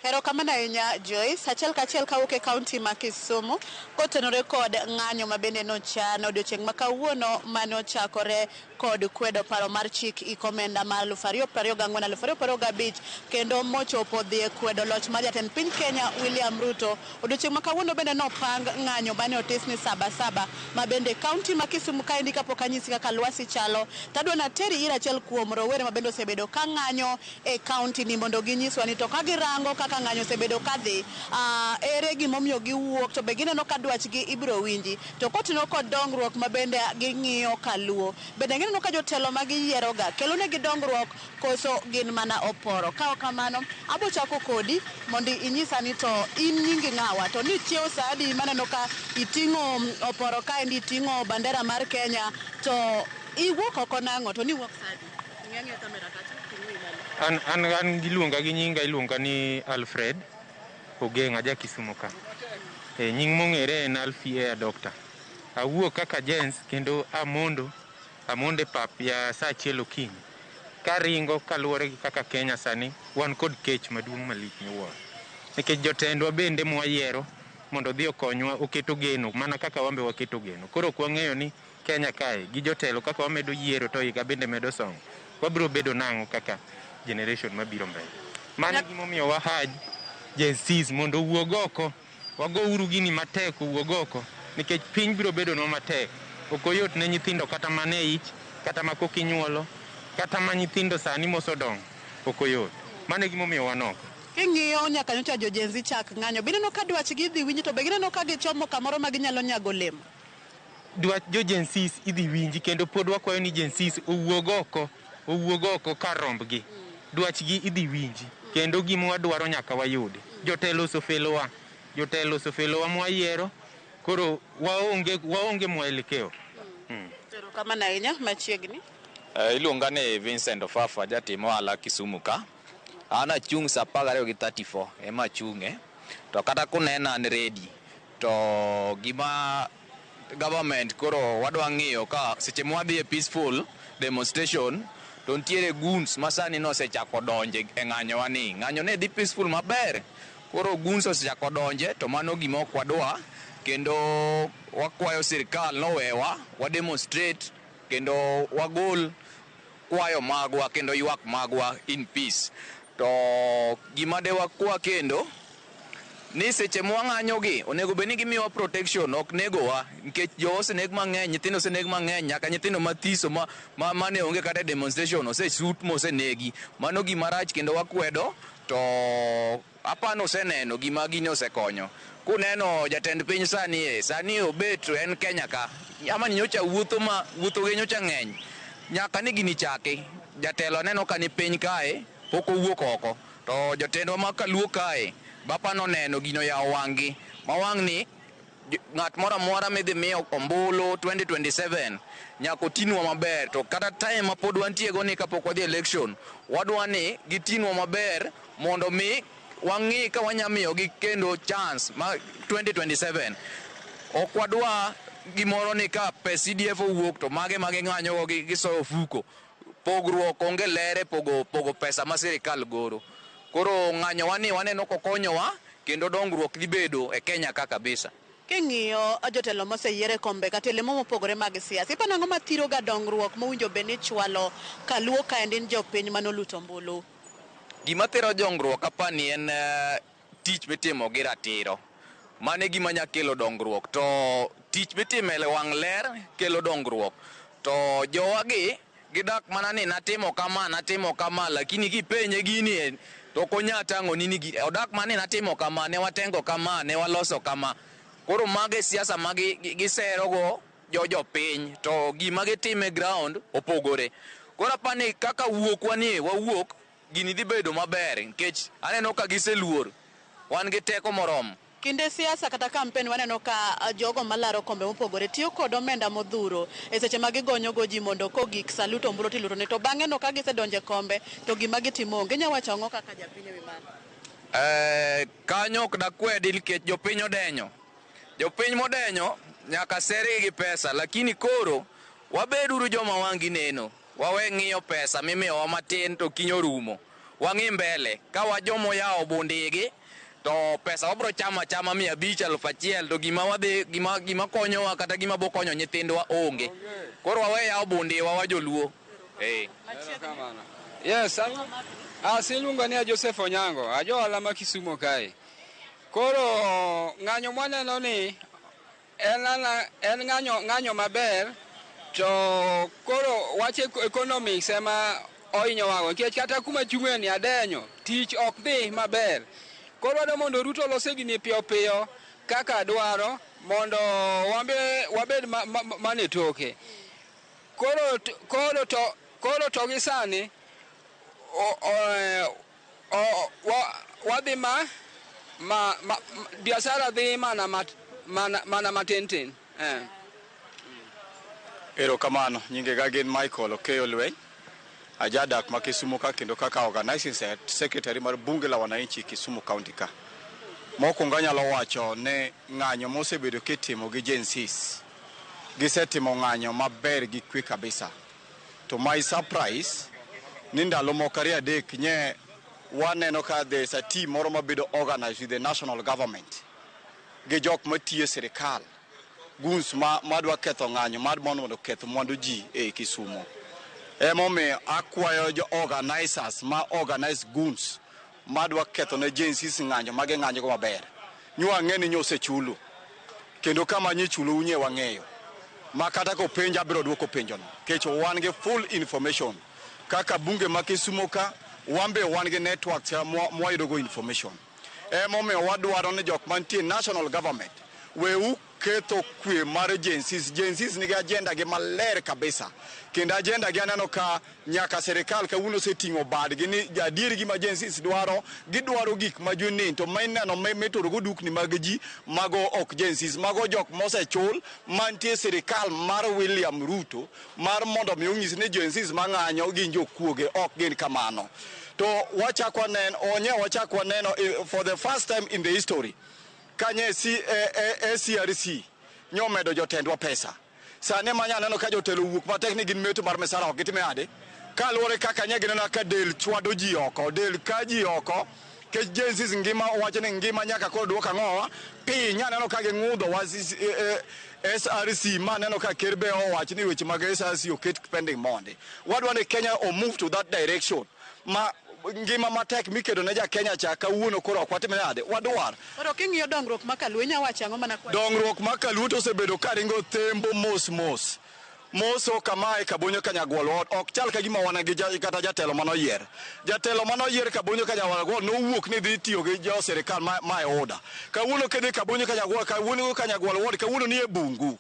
Erokamano ahinya Joyce, achiel kachiel kawuok e kaunti ma Kisumu kotenore kod ng'anyo ma bende nochan odiochieng' ma kawuono mane ochakore kod kwedo paro mar chik ikomenda mar 2024-2025 kendo mochopo dhi e kwedo loch mar jatend piny Kenya William Ruto. Odiochieng' ma kawuono bende nopang ng'anyo mane otis ni Sabasaba ma bende kaunti ma Kisumu kaendi kapok anyisi kaka lwasi chalo tadwa nateri ir achiel kuom rowere ma bende osebedo ka ng'anyo e kaunti ni mondo ginyiswa ni to ka girango kaka ng'anyo osebedo kadhi ere gimomiyo giwuok to be gineno ka dwachgi ibiro winji to kotenore kod dongruok ma bende ging'iyo kaluwo bende gineno ka jotelo ma giyieroga kelo negi dongruok koso gin mana oporo. Ka ok kamano abo chako kodi mondo inyisa ni to in nyingi ng'awa to ni chiewo sa adi maneno ka iting'o oporo kaendi iting'o bandera mar Kenya to iwuok oko nang'o to ni wuok sa adi? Ng'eng'e kamera kacha an giluonga gi nyinga iluonga ni Alfred Ogenga ja Kisumu ka. Nying mong'ere en Alfie Air Doctor. Awuok kaka Jens kendo amonde pap ya saa achiel okinyi. Karingo kaluwore gi kaka Kenya sani wan kod kech maduong' malich miwuoro. Nikech jotendwa bende mwayiero mondo dhi okonywa oketo geno mana kaka wambe waketo geno. Koro kwang'eyo ni Kenya kae gi jotelo kaka wamedo yiero to higa bende medo songo. Wabiro bedo nang'o kaka generation mabiro mbele. Mano gimomiyo wahaj Gen Z mondo wuog oko wago uru gini matek wuog oko nikech piny biro bedo no matek. Ok oyot ne nyithindo kata mane ich kata ma kokinyuolo kata ma nyithindo sani mosodongo ok oyot. Mano gimomiyo wanoko. King'iyo nyaka nyocha jo Gen Z chak ng'anyo bineno ka dwachgi dhi winji to be gineno ka gichomo kamoro ma ginyalo nyago olemo. Dwach jo Gen Z idhi winji kendo pod wakwayo ni Gen Z owuog oko kar rombgi. Dwachgi idhi winji kendo gima wadwaro nyaka wayudi. Jotelo osefelowa mwayiero koro waonge mwelekeo. Erokamano ahinya machiegni. Iluonga ni Vincent Ofafa jatim ohala Kisumu ka. An achung' sa 12:34 ema achung'e to kata kunena an ready to gima government koro wadwa ng'iyo ka seche mwadhi e peaceful demonstration to ntiere goons masani nosechako donje e ng'anyo wani. Ng'anyo ne dhi peaceful maber koro goons osechako donje to mano gima ok wadwa kendo wakwayo sirkal nowewa wa demonstrate kendo wagol kwayo magwa kendo ywak magwa in peace. To gima de wakwa kendo ni seche mwang'anyogi onego bed ni gimiwa protection ok negowa nikech jo oseneg mang'eny nyithindo oseneg mang'eny nyaka nyithindo mathiso mane onge kata demonstration osesut mosenegi. Mano gima rach kendo wakwedo to apano oseneno gima gini osekonyo. Kuneno jatend piny sani obet en Kenya ka ama nyocha wuotho ge nyocha ng'eny nyaka ni gini chaki jatelo neno ka ni piny kae pok owuok oko to jotendwa ma kaluo kae bapa noneno gino ya wang'gi ma wang' ni ng'at moro amora midhi miyo ombulu 2027 nyaka otinwa maber to kata time ma pod wantiego ni kapok wadhi election wadwa ni gitinwa maber mondo mi wang'i ka wanyamiyo gi kendo chance ma 2027 ok wadwa gimoro ni ka pes CDF owuok to mage ng'anyo gi soyo fuko pogruok onge lere pogo pesa ma sirikal goro. Koro ng'anyo wani waneno kokonyowa kendo dongruok dhi bedo e Kenya ka kabisa. King'iyo jotelo moseyiere kombe kata lemo mopogore mag siasa ipano ang'o mathiro ga dongruok mowinjo bed ni chwalo kaluo kaendi jopiny manoluto mbulu. Gima thiro dongruok apani en tich mitimo gi ratiro. Mane gima nya kelo dongruok to tich mitimo e wang' ler kelo dongruok to jowagi gidak mana ni natimo kama lakini kipenye gini to konya tango nini odak mana ni natimo kama ne watengo kama ne waloso kama. Koro mage siasa magi gisero go jopiny to gima gitime ground opogore. Koro apani kaka wawuok gini dhi bedo maber nikech aneno ka giseluor wan gi teko moromo. Kinde siasa kata kampen waneno ka jogo malaro kombe mopogore tiyo kod omenda modhuro e seche ma gigonyo go ji mondo kogik saluto ombulu tiluro ne to bang'e no ka gisedonje kombe to gima gitimo onge nyawacho ang'o kaka japiny wi mano. Kanyo ok dakwedi nikech jopiny modenyo nyaka seri gi pesa lakini koro wabeduru joma wang'i neno wawe ng'iyo pesa mimiyowa matin to kinyo rumo wang'i mbele ka wajomo yawo bundigi to pesa wabro chama 100,000 to gima konyowa kata gima bo konyo nyithindwa onge. Koro wawe yawo bundiwa wajoluo. Yes, siluonga ni Joseph Onyango, ajohala ma Kisumo kae. Koro ng'anyo mwaneno ni en ng'anyo maber, to koro wach economics ema ohinyo wago, nikech kata kuma chung'e ni adenyo tich ok dhi maber. Koro wadwa mondo Ruto olose gini piyo piyo kaka dwaro mondo wabed mane toke. Koro to gi sani wadhi biashara dhi mana matin. Erokamano, nyinge ga gin Michael Okeyo Lweny, ajadak ma Kisumu ka kendo kaka organizing secretary mar bunge la wananchi Kisumu County ka. Mokwongo anyalo wacho ne ng'anyo mosebedo kitimo gi Gen Zs. Gisetimo ng'anyo maber gi kwe kabisa. To my surprise, ni ndalo moko ariyo adek nye waneno ka there's a team moro mabedo organized with the national government gi jok matiyo sirikal guns madwa ketho ng'anyo mondo ketho mwandu ji e Kisumu. Emomiyo akwayo jo organizers ma organize guns madwa ketho ne Gen Z ng'anyo mage ng'anyo go maber. Nywa ng'eni nyose chulu kendo kama nyi chulu unye wang'eyo ma kata ko penja biro duoko penjono kech wan ge full information kaka bunge ma Kisumu ka wambe wan ge network mwayudo go information. Emomiyo wadwaro ni jok mantie national government weu ketho kwe mar Gen Z nigi agenda gi maler kabisa. Kendo agenda gi aneno ka nyaka serikal kawuono seting'o badgi ni adier gi ma Gen Z gidwaro gik ma junin to maineno metoro go dukni mag ji mago ok Gen Z mago jok mosechul mantie serikal mar William Ruto mar mondo mi onyis ni Gen Z mang'anyo gin jokuoge ok gin kamano. To wachako neno for the first time in the history kanye CRC nyomedo jotendwa pesa. Sane manya neno ka jotelo wuok matek ni gin meto mar mesara ok gitime ade. Kaluwore kaka nye gineno ka del chwado ji oko, del ka ji oko, ke Gen Z ngima wacho ni ngima nyaka koro duoka ng'owa, piny aneno ka ging'udho SRC ma neno ka kerbe owacho ni weche mag SRC oket pending monde. Wadwa ni Kenya o move to that direction. Ma ngima matek mikedo ne ja Kenya cha kawuono koro ok watime nade wadwar. Oro king'iyo dongruok ma Kaluo nyawacho ang'o mana kwa. Dongruok ma Kaluo osebedo ka ringo thembo moso kamae Kabonyo Kanyagwal ok chal ka gima wana gi kata jatelo manoyier. Jatelo manoyier Kabonyo Kanyagwal nowuok ni dhi tiyo gi jo sirikal ma e oda. Kawuono kedhi Kabonyo Kanyagwal wod kawuono ni e bungu.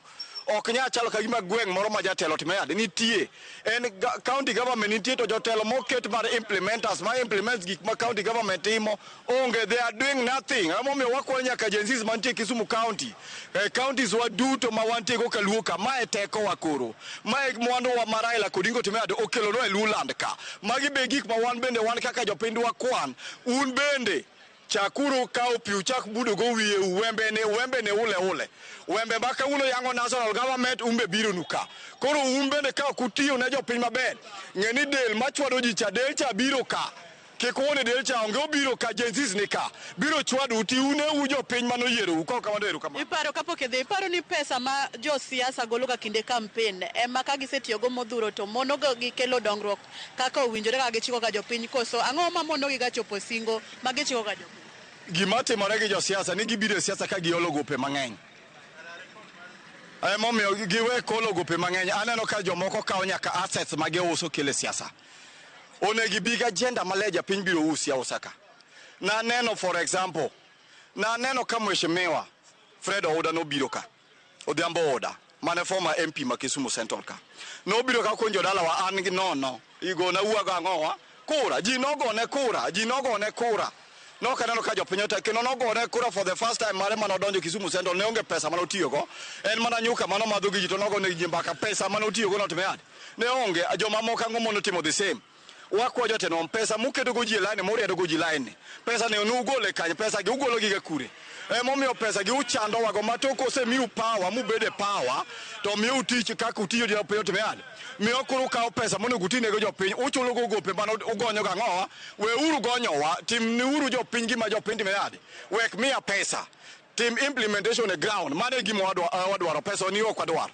Ok nya chalo ka gima gweng' moro ma jatelo timeyade nitie en county government nitie to jotelo moket mar implementers ma implements gik ma county government timo onge, they are doing nothing. Amomiyo wakwayo nyaka Gen Z mantie Kisumu County counties wa duto ma wantie go Kaluo ka mae teko wakoro mae mwandu wa Raila Odinga timeyade okelo no e Luland ka magi be gik ma wan bende wan kaka jopiny wakwan un bende chakuru kao piu chak budo go wiye wembe ne ule wembe baka uno yango national government umbe biro nuka koro umbe ne ka kutiyo ne jopiny maber ng'eni del machwado ji cha del cha biro ka kikuone del cha onge obiro ka Gen Z ni ka biro chwado uti une ujo piny manoyiero uko kama dero kama. Iparo kapok idhi iparo ni pesa ma jo siasa golo ka kinde campaign ema ka gisetiyo go modhuro to mono go gikelo dongruok kaka owinjore ka gichiko ga jopiny koso ang'o ma mono gi gachopo singo ma gichiko ga jopiny. Gima timore gi jo siasa ni gibiro siasa ka giolo gope mang'eny. Emomiyo giwe kolo gope mang'eny. Aneno ka jomoko kawo nyaka assets ma giuso kele siasa. Onegi big agenda maleja piny biro usi ausa ka. Na neno for example, na neno ka mheshimiwa Fred Ouda no biro ka. Odhiambo Ouda, mane former MP ma Kisumu Central ka. No biro ka konjo dala wa an gi nono. Igona uaga ng'owa. Kura, ji nogone kura. No kaneno ka jopiny te kendo nogone kura for the first time mare manodonjo Kisumu Central ne onge pesa manotiyo go en mana nyuka mano madho gi ji to nogone ji mbaka pesa manotiyo go notime ade ne onge joma moko ang'o mondo timo the same wakwa joteno pesa muketo go ji line moriedo go ji line pesa ne ugole kanye pesa gi ugolo gi kure momiyo pesa gi uchando wago matoko osemiu power mubede power to miu tich kaka utiyo jopiny otimeyade miyo koro kawo pesa monego utine go jopiny uchulo go gope mano ugonyo ga ng'owa we uru gonyowa timni uru jopiny gima jopiny timeyade wek miya pesa team implementation on the ground mane gimo wadwaro pesa ni ok wadwaro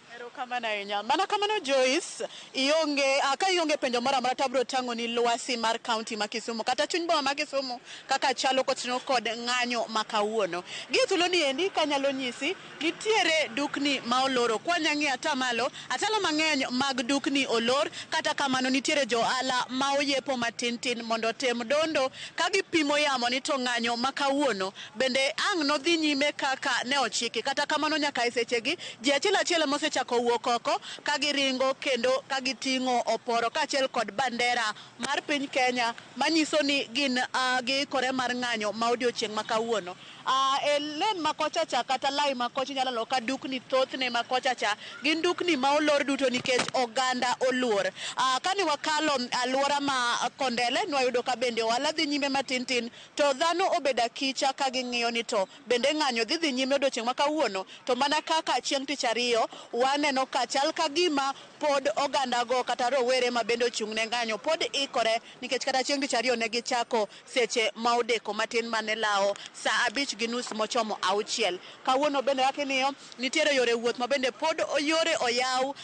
mana kamano Joyce ionge aka ionge penjo mara mara tabro tango ni lwasi mar county ma Kisumu kata chuny boma ma Kisumu kaka chalo kotino kod ng'anyo makawuono githulo ni endi kanyalo nyisi nitiere dukni ma oloro kwanyangi atamalo atalo mang'eny mag dukni olor kata kamano nitiere joala ma oyepo matintin mondo tem dondo kagipimo yamo ni to ng'anyo makawuono bende ang' no dhi nyime kaka ne ochiki kata kamano nyaka isechegi ji achiel mosechako wuok oko kagiringo kendo kagiting'o oporo kaachiel kod bandera mar piny Kenya manyiso ni gin giikore mar ng'anyo ma odiochieng' makawuono elen makochacha kata lai makocha nyalo loka dukni thothne makochacha gin dukni ma olor duto nikech oganda oluor kani wakalo alwora ma Kondele nwayudo ka bende ohala dhi nyime matintin to dhano obeda kicha ka ging'iyo ni to bende ng'anyo dhi nyime odiochieng' makawuono to mana kaka chieng' tich ariyo waneno ka chal ka gima pod oganda go kata rowere ma bende ochung' ne ng'anyo pod ikore nikech kata chieng' tich ariyo ne gichako seche ma odeko matin mane lao saa 5:30 mochomo 6 kawuono bende akiniyo nitiere yore wuoth ma bende pod yore oyaw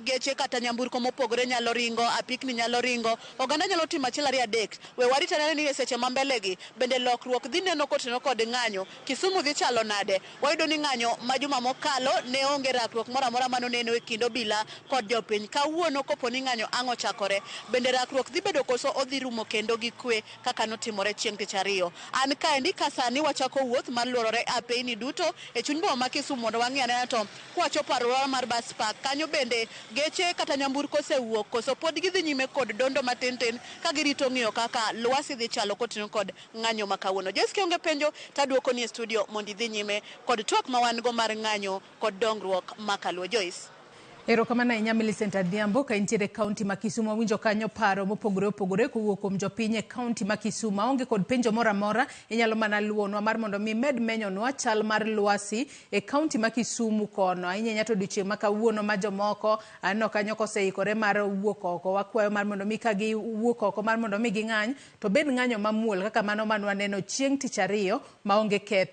geche kata nyamburko mopogore nyalo ringo apikni nyalo ringo oganda nyalo timo achiel ariyo adek we waritane ni seche ma mbelegi bende lokruok dhi neno kotino kod ng'anyo Kisumu dhi chalo nade wayudo ni ng'anyo ma juma mokalo ne onge rakruok moro amora mano neno e kind obila kod jopiny kawuono koponi ng'anyo ang'o chakore bende rakruok dhi bedo koso odhi rumo kendo gi kwe kaka notimore chieng' tich ariyo an kaendi ka sani wachako wuoth mar luorore apeyni duto e chuny boma ma Kisumu mondo wang'i anena to kwachopo alwora mar bus park kanyo bende geche kata nyamburko osewuok koso pod gidhi nyime kod dondo matintin ka girito ng'iyo kaka lwasi dhi chalo kotino kod ng'anyo makawuono Joyce kionge penjo taduoko ni e studio mondo idhi nyime kod twak ma wan go mar ng'anyo kod dongruok makaluo Joyce. Erokamano ahinya Millicent Adhiambo ka intiere kaunti ma Kisumu winjo kanyo paro mopogore opogore kowuok kuom jopiny e kaunti ma Kisumu onge kod penjo moro amora inyalo mana luonwa mar mondo mi med menyonwa chal mar lwasi e kaunti ma Kisumu kono ahinya to odiochieng' ma kawuono ma jomoko aneno kanyo koseikore mar wuok oko wakwayo mar mondo mi ka gi wuok oko mar mondo mi ging'any to bed ng'anyo mamuol kaka mano manwaneno chieng' tich ariyo ma onge keth